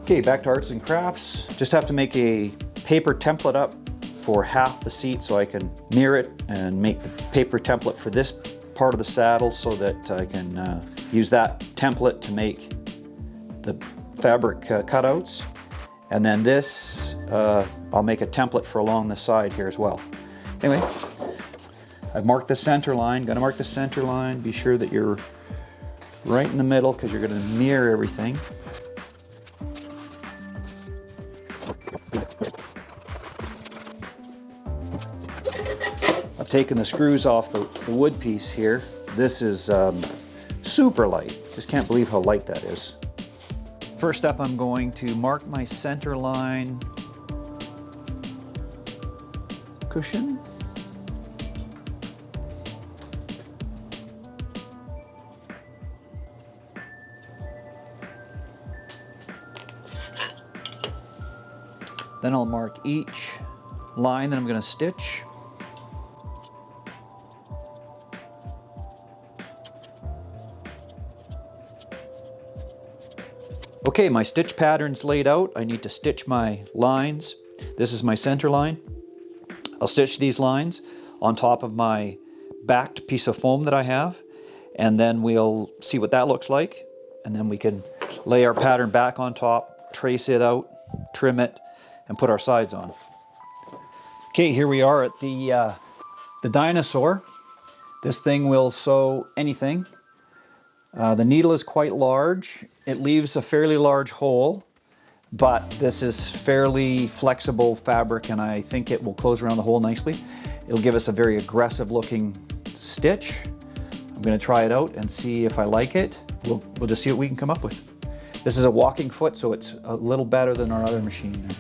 Okay, back to arts and crafts. Just have to make a paper template up for half the seat so I can mirror it and make the paper template for this part of the saddle so that I can use that template to make the fabric cutouts. And then this, I'll make a template for along the side here as well. Anyway, I've marked the center line. Gonna mark the center line. Be sure that you're right in the middle because you're gonna mirror everything. I've taken the screws off the wood piece here. This is super light. Just can't believe how light that is. First up, I'm going to mark my center line cushion. Then I'll mark each line that I'm going to stitch. Okay, my stitch pattern's laid out. I need to stitch my lines. This is my center line. I'll stitch these lines on top of my backed piece of foam that I have, and then we'll see what that looks like. And then we can lay our pattern back on top, trace it out, trim it, and put our sides on. Okay, here we are at the dinosaur. This thing will sew anything. The needle is quite large. It leaves a fairly large hole, but this is fairly flexible fabric and I think it will close around the hole nicely. It'll give us a very aggressive looking stitch. I'm going to try it out and see if I like it. We'll just see what we can come up with. This is a walking foot, so it's a little better than our other machine there.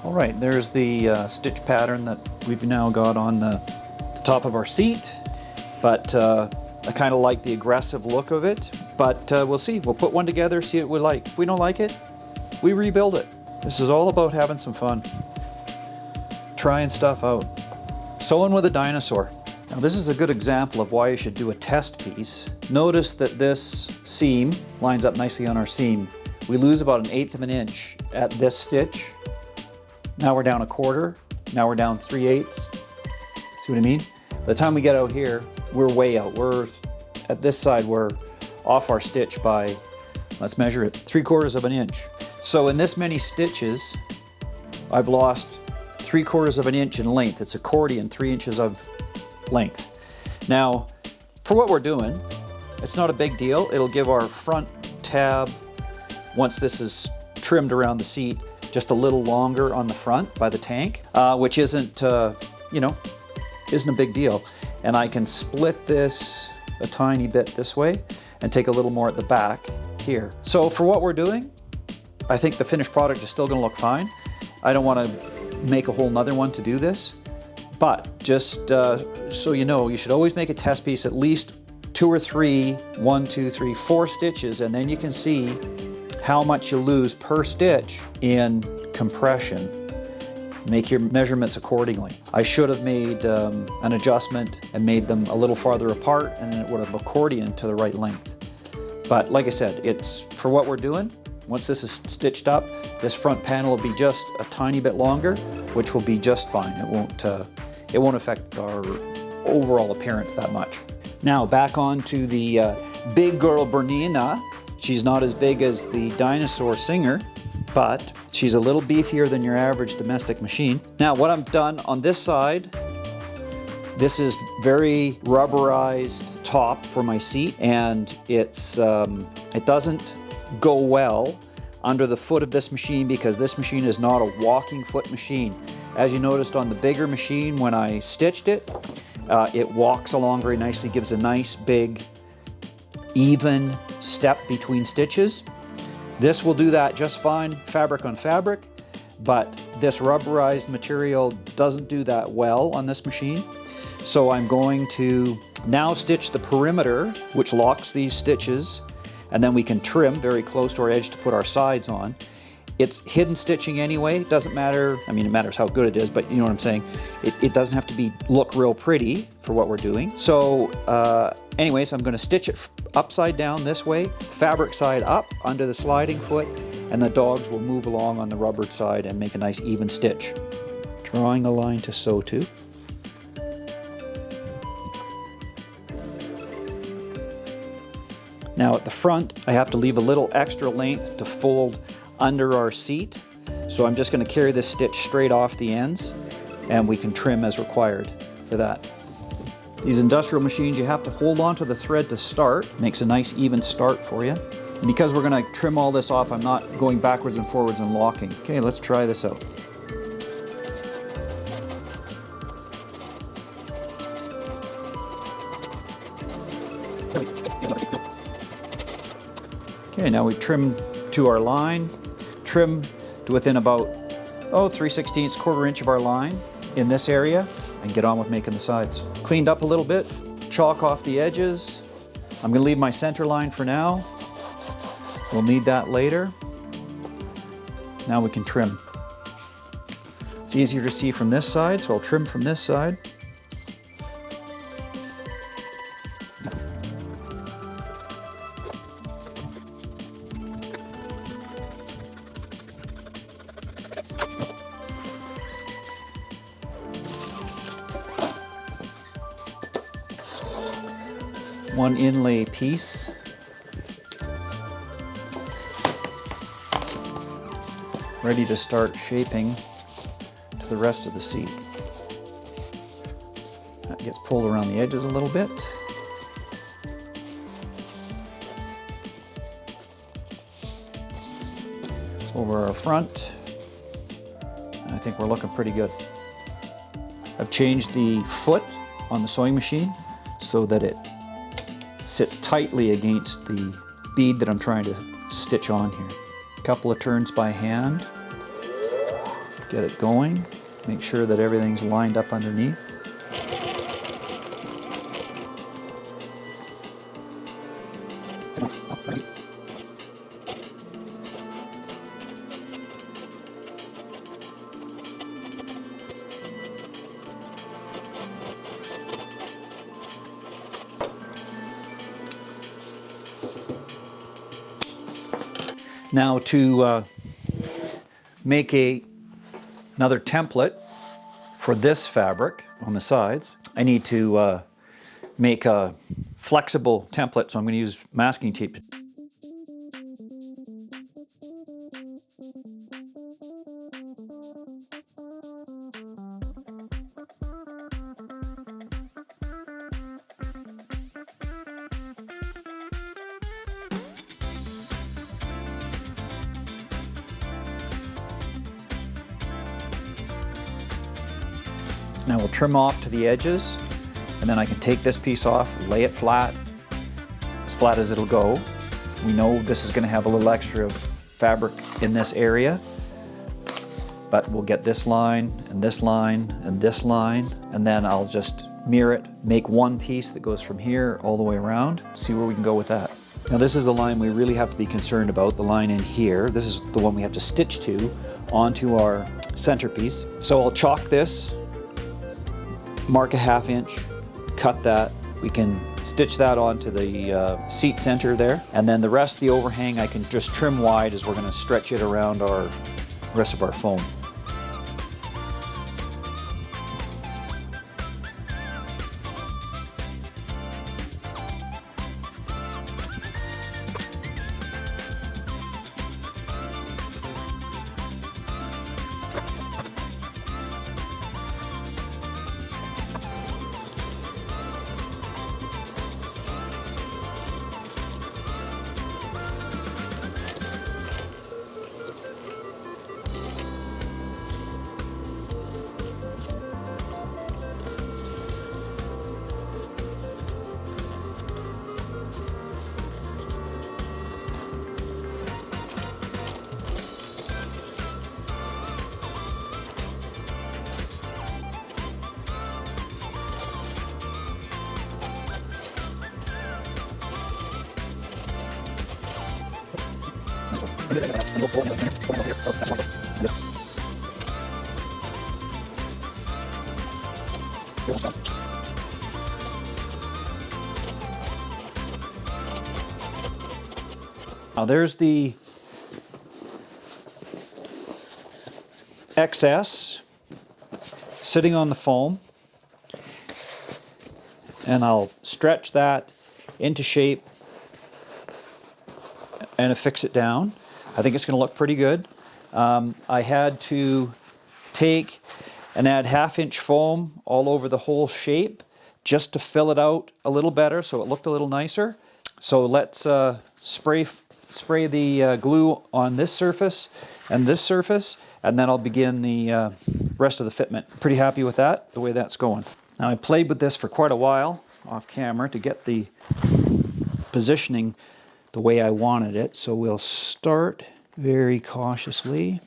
All right, there's the stitch pattern that we've now got on the top of our seat, but I kind of like the aggressive look of it, but we'll see. We'll put one together, see what we like. If we don't like it, we rebuild it. This is all about having some fun, trying stuff out. Sewing with a dinosaur. Now this is a good example of why you should do a test piece. Notice that this seam lines up nicely on our seam. We lose about 1/8 of an inch at this stitch. Now we're down 1/4, now we're down 3/8. See what I mean? By the time we get out here, we're way out. We're, at this side, we're off our stitch by, let's measure it, 3/4 of an inch. So in this many stitches, I've lost 3/4 of an inch in length. It's accordion, 3 inches of length. Now, for what we're doing, it's not a big deal. It'll give our front tab, once this is trimmed around the seat, just a little longer on the front by the tank, which isn't, isn't a big deal. And I can split this a tiny bit this way and take a little more at the back here. So for what we're doing, I think the finished product is still gonna look fine. I don't wanna make a whole nother one to do this, but just so you know, you should always make a test piece at least 2 or 3, 1, 2, 3, 4 stitches, and then you can see how much you lose per stitch in compression. Make your measurements accordingly. I should have made an adjustment and made them a little farther apart, and then it would have accordioned to the right length. But like I said, it's for what we're doing. Once this is stitched up, this front panel will be just a tiny bit longer, which will be just fine. It won't affect our overall appearance that much. Now back on to the big girl Bernina. She's not as big as the dinosaur Singer, but she's a little beefier than your average domestic machine. Now what I've done on this side, this is very rubberized top for my seat, and it doesn't go well under the foot of this machine because this machine is not a walking foot machine. As you noticed on the bigger machine when I stitched it, it walks along very nicely, gives a nice big even step between stitches. This will do that just fine, fabric on fabric, but this rubberized material doesn't do that well on this machine. So I'm going to now stitch the perimeter, which locks these stitches, and then we can trim very close to our edge to put our sides on. It's hidden stitching anyway, it doesn't matter, I mean it matters how good it is, but you know what I'm saying, it doesn't have to look real pretty for what we're doing. So anyways, I'm going to stitch it upside down this way, fabric side up under the sliding foot, and the dogs will move along on the rubbered side and make a nice even stitch. Drawing a line to sew to. Now at the front, I have to leave a little extra length to fold under our seat. So I'm just going to carry this stitch straight off the ends, and we can trim as required for that. These industrial machines, you have to hold on to the thread to start. Makes a nice even start for you. And because we're going to trim all this off, I'm not going backwards and forwards and locking. Okay, let's try this out. Okay, now we trim to our line, trim to within about 3/16, quarter inch of our line in this area, and get on with making the sides. Cleaned up a little bit, chalk off the edges. I'm going to leave my center line for now. We'll need that later. Now we can trim. It's easier to see from this side, so I'll trim from this side. One inlay piece. Ready to start shaping to the rest of the seat. That gets pulled around the edges a little bit. Over our front. And I think we're looking pretty good. I've changed the foot on the sewing machine so that it sits tightly against the bead that I'm trying to stitch on here. A couple of turns by hand. Get it going. Make sure that everything's lined up underneath. Now to make another template for this fabric on the sides, I need to make a flexible template, so I'm going to use masking tape. Now we'll trim off to the edges, and then I can take this piece off, lay it flat as it'll go. We know this is going to have a little extra fabric in this area, but we'll get this line, and this line, and this line, and then I'll just mirror it, make one piece that goes from here all the way around, see where we can go with that. Now this is the line we really have to be concerned about, the line in here. This is the one we have to stitch to onto our centerpiece. So I'll chalk this, mark a 1/2 inch, cut that. We can stitch that onto the seat center there, and then the rest of the overhang I can just trim wide as we're going to stretch it around our rest of our foam. Now there's the excess sitting on the foam, and I'll stretch that into shape and affix it down. I think it's going to look pretty good. I had to take and add 1/2 inch foam all over the whole shape just to fill it out a little better so it looked a little nicer. So let's spray the glue on this surface, and then I'll begin the rest of the fitment. Pretty happy with that, the way that's going. Now I played with this for quite a while off camera to get the positioning the way I wanted it, so we'll start very cautiously.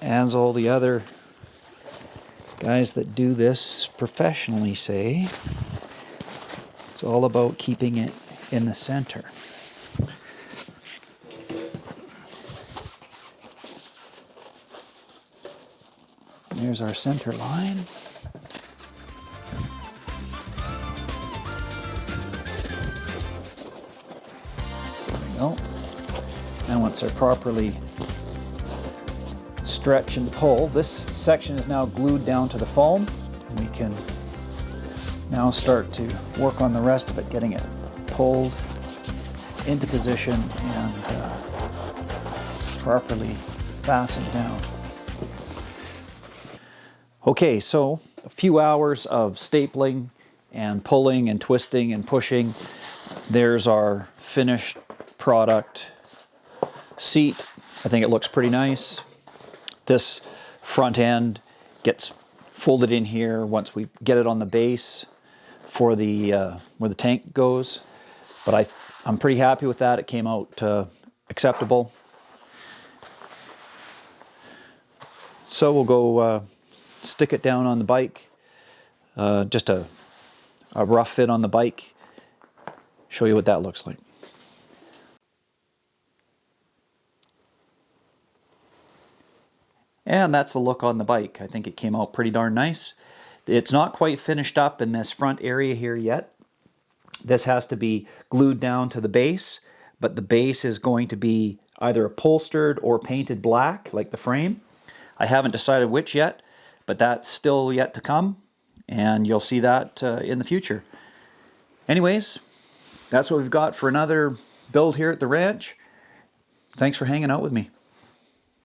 As all the other guys that do this professionally say, it's all about keeping it in the center. There's our center line. There we go. And once they're properly stretch and pull, this section is now glued down to the foam. We can now start to work on the rest of it, getting it pulled into position and properly fastened down. Okay, so a few hours of stapling and pulling and twisting and pushing. There's our finished product seat. I think it looks pretty nice. This front end gets folded in here once we get it on the base for the where the tank goes. But I'm pretty happy with that. It came out acceptable. So we'll go stick it down on the bike. Just a rough fit on the bike. Show you what that looks like. And that's the look on the bike. I think it came out pretty darn nice. It's not quite finished up in this front area here yet. This has to be glued down to the base, but the base is going to be either upholstered or painted black like the frame. I haven't decided which yet, but that's still yet to come, and you'll see that in the future. Anyways, that's what we've got for another build here at the ranch. Thanks for hanging out with me.